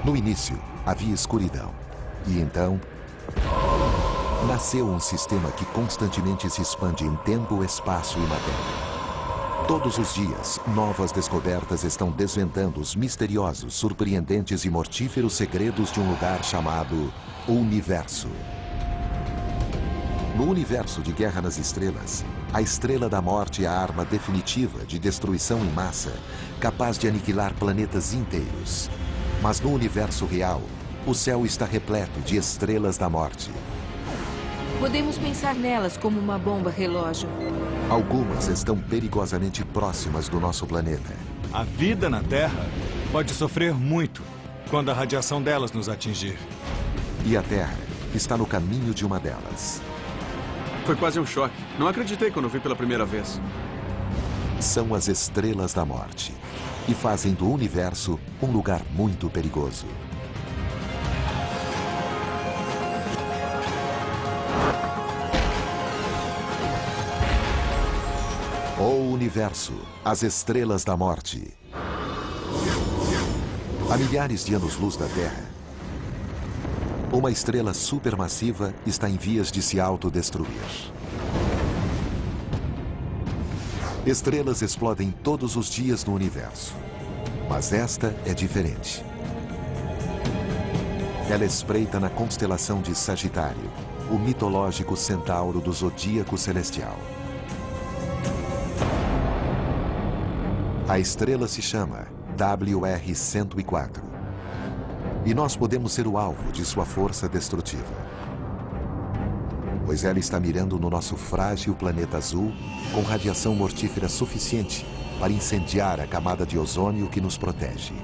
No início, havia escuridão. E então, nasceu um sistema que constantemente se expande em tempo, espaço e matéria. Todos os dias, novas descobertas estão desvendando os misteriosos, surpreendentes e mortíferos segredos de um lugar chamado Universo. No universo de Guerra nas Estrelas, a Estrela da Morte é a arma definitiva de destruição em massa, capaz de aniquilar planetas inteiros. Mas no universo real, o céu está repleto de estrelas da morte. Podemos pensar nelas como uma bomba relógio. Algumas estão perigosamente próximas do nosso planeta. A vida na Terra pode sofrer muito quando a radiação delas nos atingir. E a Terra está no caminho de uma delas. Foi quase um choque. Não acreditei quando vi pela primeira vez. São as estrelas da morte e fazem do universo um lugar muito perigoso. O Universo, as Estrelas da Morte. A milhares de anos-luz da Terra, uma estrela supermassiva está em vias de se autodestruir. Estrelas explodem todos os dias no universo, mas esta é diferente. Ela espreita na constelação de Sagitário, o mitológico centauro do zodíaco celestial. A estrela se chama WR-104. E nós podemos ser o alvo de sua força destrutiva. Pois ela está mirando no nosso frágil planeta azul com radiação mortífera suficiente para incendiar a camada de ozônio que nos protege.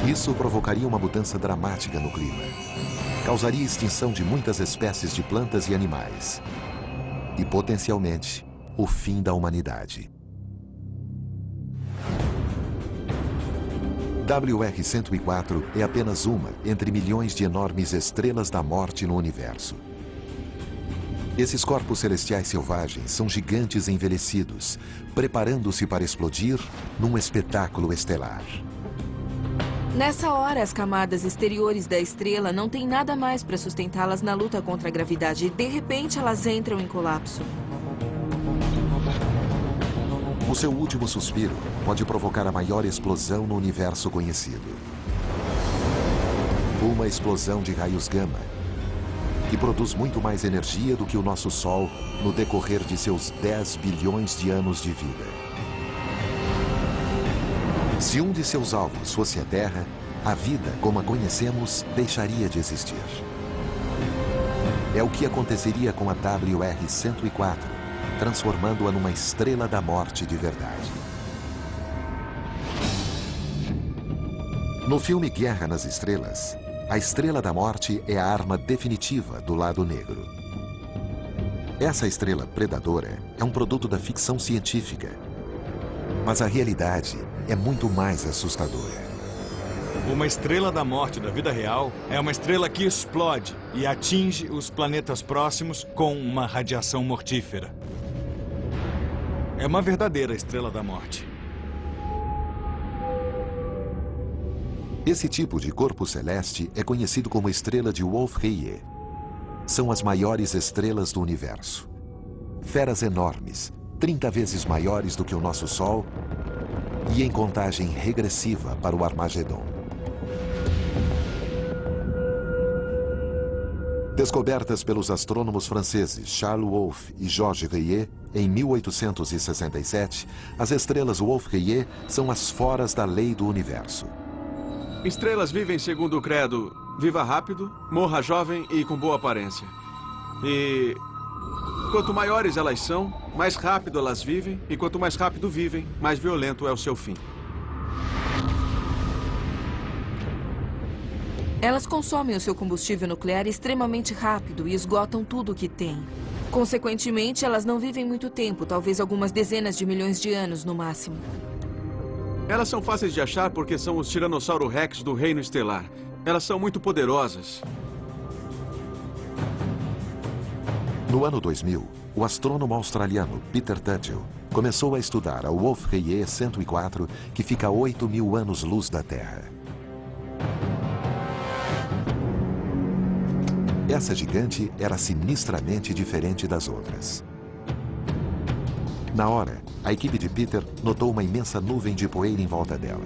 Isso provocaria uma mudança dramática no clima. Causaria extinção de muitas espécies de plantas e animais. E, potencialmente, o fim da humanidade. WR-104 é apenas uma entre milhões de enormes estrelas da morte no universo. Esses corpos celestiais selvagens são gigantes envelhecidos, preparando-se para explodir num espetáculo estelar. Nessa hora, as camadas exteriores da estrela não têm nada mais para sustentá-las na luta contra a gravidade e, de repente, elas entram em colapso. O seu último suspiro pode provocar a maior explosão no universo conhecido. Uma explosão de raios gama, que produz muito mais energia do que o nosso Sol no decorrer de seus 10 bilhões de anos de vida. Se um de seus alvos fosse a Terra, a vida, como a conhecemos, deixaria de existir. É o que aconteceria com a WR-104, transformando-a numa estrela da morte de verdade. No filme Guerra nas Estrelas, a Estrela da Morte é a arma definitiva do lado negro. Essa estrela predadora é um produto da ficção científica, mas a realidade é muito mais assustadora. Uma estrela da morte da vida real é uma estrela que explode e atinge os planetas próximos com uma radiação mortífera. É uma verdadeira estrela da morte. Esse tipo de corpo celeste é conhecido como estrela de Wolf-Rayet. São as maiores estrelas do universo. Feras enormes, 30 vezes maiores do que o nosso Sol e em contagem regressiva para o Armagedon. Descobertas pelos astrônomos franceses Charles Wolf e Georges Rayet em 1867, as estrelas Wolf-Rayet são as foras da lei do universo. Estrelas vivem segundo o credo: viva rápido, morra jovem e com boa aparência. E quanto maiores elas são, mais rápido elas vivem, e quanto mais rápido vivem, mais violento é o seu fim. Elas consomem o seu combustível nuclear extremamente rápido e esgotam tudo o que têm. Consequentemente, elas não vivem muito tempo, talvez algumas dezenas de milhões de anos no máximo. Elas são fáceis de achar porque são os Tiranossauro Rex do Reino Estelar. Elas são muito poderosas. No ano 2000, o astrônomo australiano Peter Tuthill começou a estudar a Wolf-Rayet 104, que fica a 8.000 anos-luz da Terra. Essa gigante era sinistramente diferente das outras. Na hora, a equipe de Peter notou uma imensa nuvem de poeira em volta dela.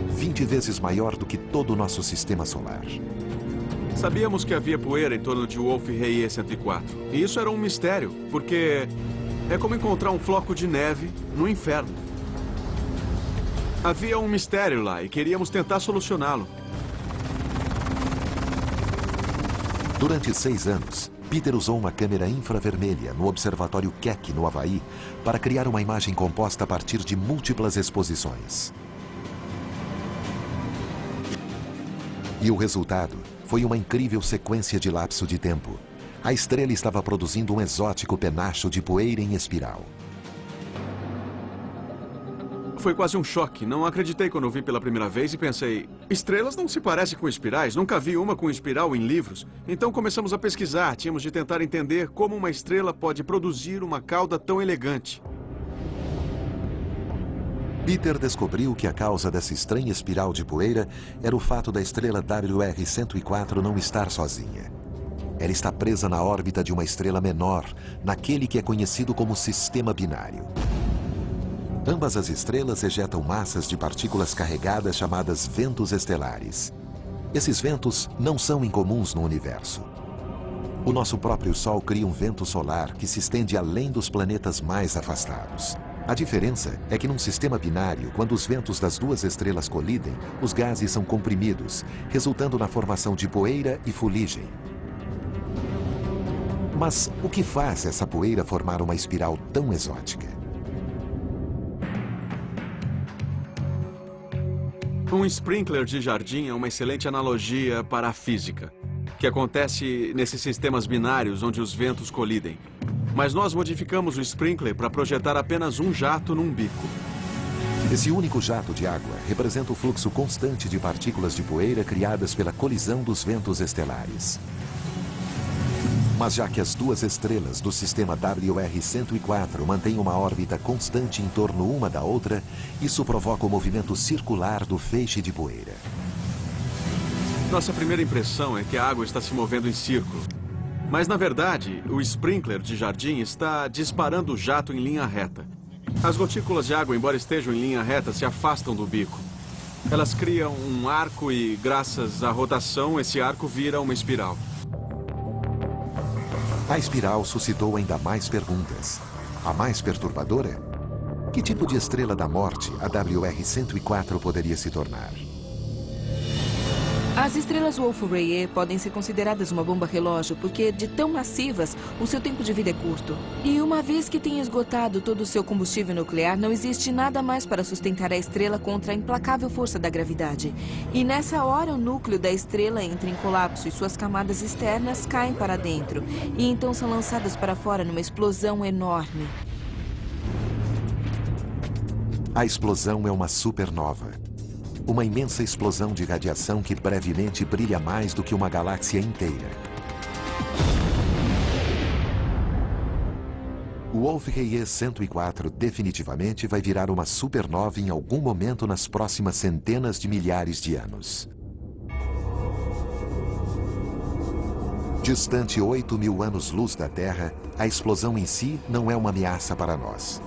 20 vezes maior do que todo o nosso sistema solar. Sabíamos que havia poeira em torno de Wolf-Rayet 104. E isso era um mistério, porque é como encontrar um floco de neve no inferno. Havia um mistério lá e queríamos tentar solucioná-lo. Durante 6 anos, Peter usou uma câmera infravermelha no Observatório Keck, no Havaí, para criar uma imagem composta a partir de múltiplas exposições. E o resultado foi uma incrível sequência de lapso de tempo. A estrela estava produzindo um exótico penacho de poeira em espiral. Foi quase um choque. Não acreditei quando vi pela primeira vez e pensei, estrelas não se parecem com espirais, nunca vi uma com espiral em livros. Então começamos a pesquisar, tínhamos de tentar entender como uma estrela pode produzir uma cauda tão elegante. Peter descobriu que a causa dessa estranha espiral de poeira era o fato da estrela WR-104 não estar sozinha. Ela está presa na órbita de uma estrela menor, naquele que é conhecido como sistema binário. Ambas as estrelas ejetam massas de partículas carregadas chamadas ventos estelares. Esses ventos não são incomuns no universo. O nosso próprio Sol cria um vento solar que se estende além dos planetas mais afastados. A diferença é que num sistema binário, quando os ventos das duas estrelas colidem, os gases são comprimidos, resultando na formação de poeira e fuligem. Mas o que faz essa poeira formar uma espiral tão exótica? Um sprinkler de jardim é uma excelente analogia para a física, que acontece nesses sistemas binários onde os ventos colidem. Mas nós modificamos o sprinkler para projetar apenas um jato num bico. Esse único jato de água representa o fluxo constante de partículas de poeira criadas pela colisão dos ventos estelares. Mas já que as duas estrelas do sistema WR-104 mantêm uma órbita constante em torno uma da outra, isso provoca o movimento circular do feixe de poeira. Nossa primeira impressão é que a água está se movendo em círculo. Mas, na verdade, o sprinkler de jardim está disparando o jato em linha reta. As gotículas de água, embora estejam em linha reta, se afastam do bico. Elas criam um arco e, graças à rotação, esse arco vira uma espiral. A espiral suscitou ainda mais perguntas. A mais perturbadora? Que tipo de estrela da morte a WR-104 poderia se tornar? As estrelas Wolf-Rayet podem ser consideradas uma bomba relógio porque, de tão massivas, o seu tempo de vida é curto. E uma vez que tenha esgotado todo o seu combustível nuclear, não existe nada mais para sustentar a estrela contra a implacável força da gravidade. E nessa hora, o núcleo da estrela entra em colapso e suas camadas externas caem para dentro. E então são lançadas para fora numa explosão enorme. A explosão é uma supernova. Uma imensa explosão de radiação que brevemente brilha mais do que uma galáxia inteira. O Wolf-Rayet 104 definitivamente vai virar uma supernova em algum momento nas próximas centenas de milhares de anos. Distante 8.000 anos-luz da Terra, a explosão em si não é uma ameaça para nós.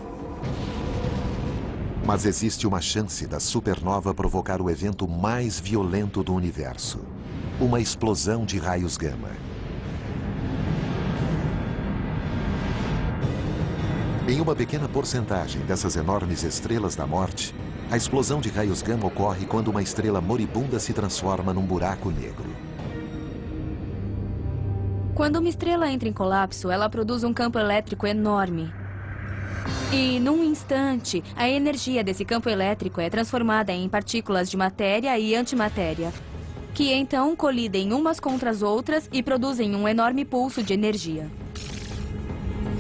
Mas existe uma chance da supernova provocar o evento mais violento do universo. Uma explosão de raios gama. Em uma pequena porcentagem dessas enormes estrelas da morte, a explosão de raios gama ocorre quando uma estrela moribunda se transforma num buraco negro. Quando uma estrela entra em colapso, ela produz um campo elétrico enorme. E, num instante, a energia desse campo elétrico é transformada em partículas de matéria e antimatéria, que então colidem umas contra as outras e produzem um enorme pulso de energia.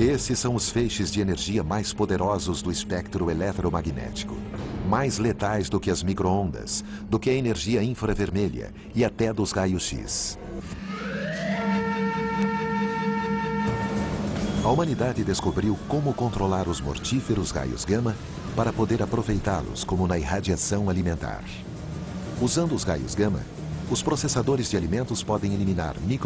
Esses são os feixes de energia mais poderosos do espectro eletromagnético. Mais letais do que as micro-ondas, do que a energia infravermelha e até dos raios-x. A humanidade descobriu como controlar os mortíferos raios gama para poder aproveitá-los como na irradiação alimentar. Usando os raios gama, os processadores de alimentos podem eliminar micro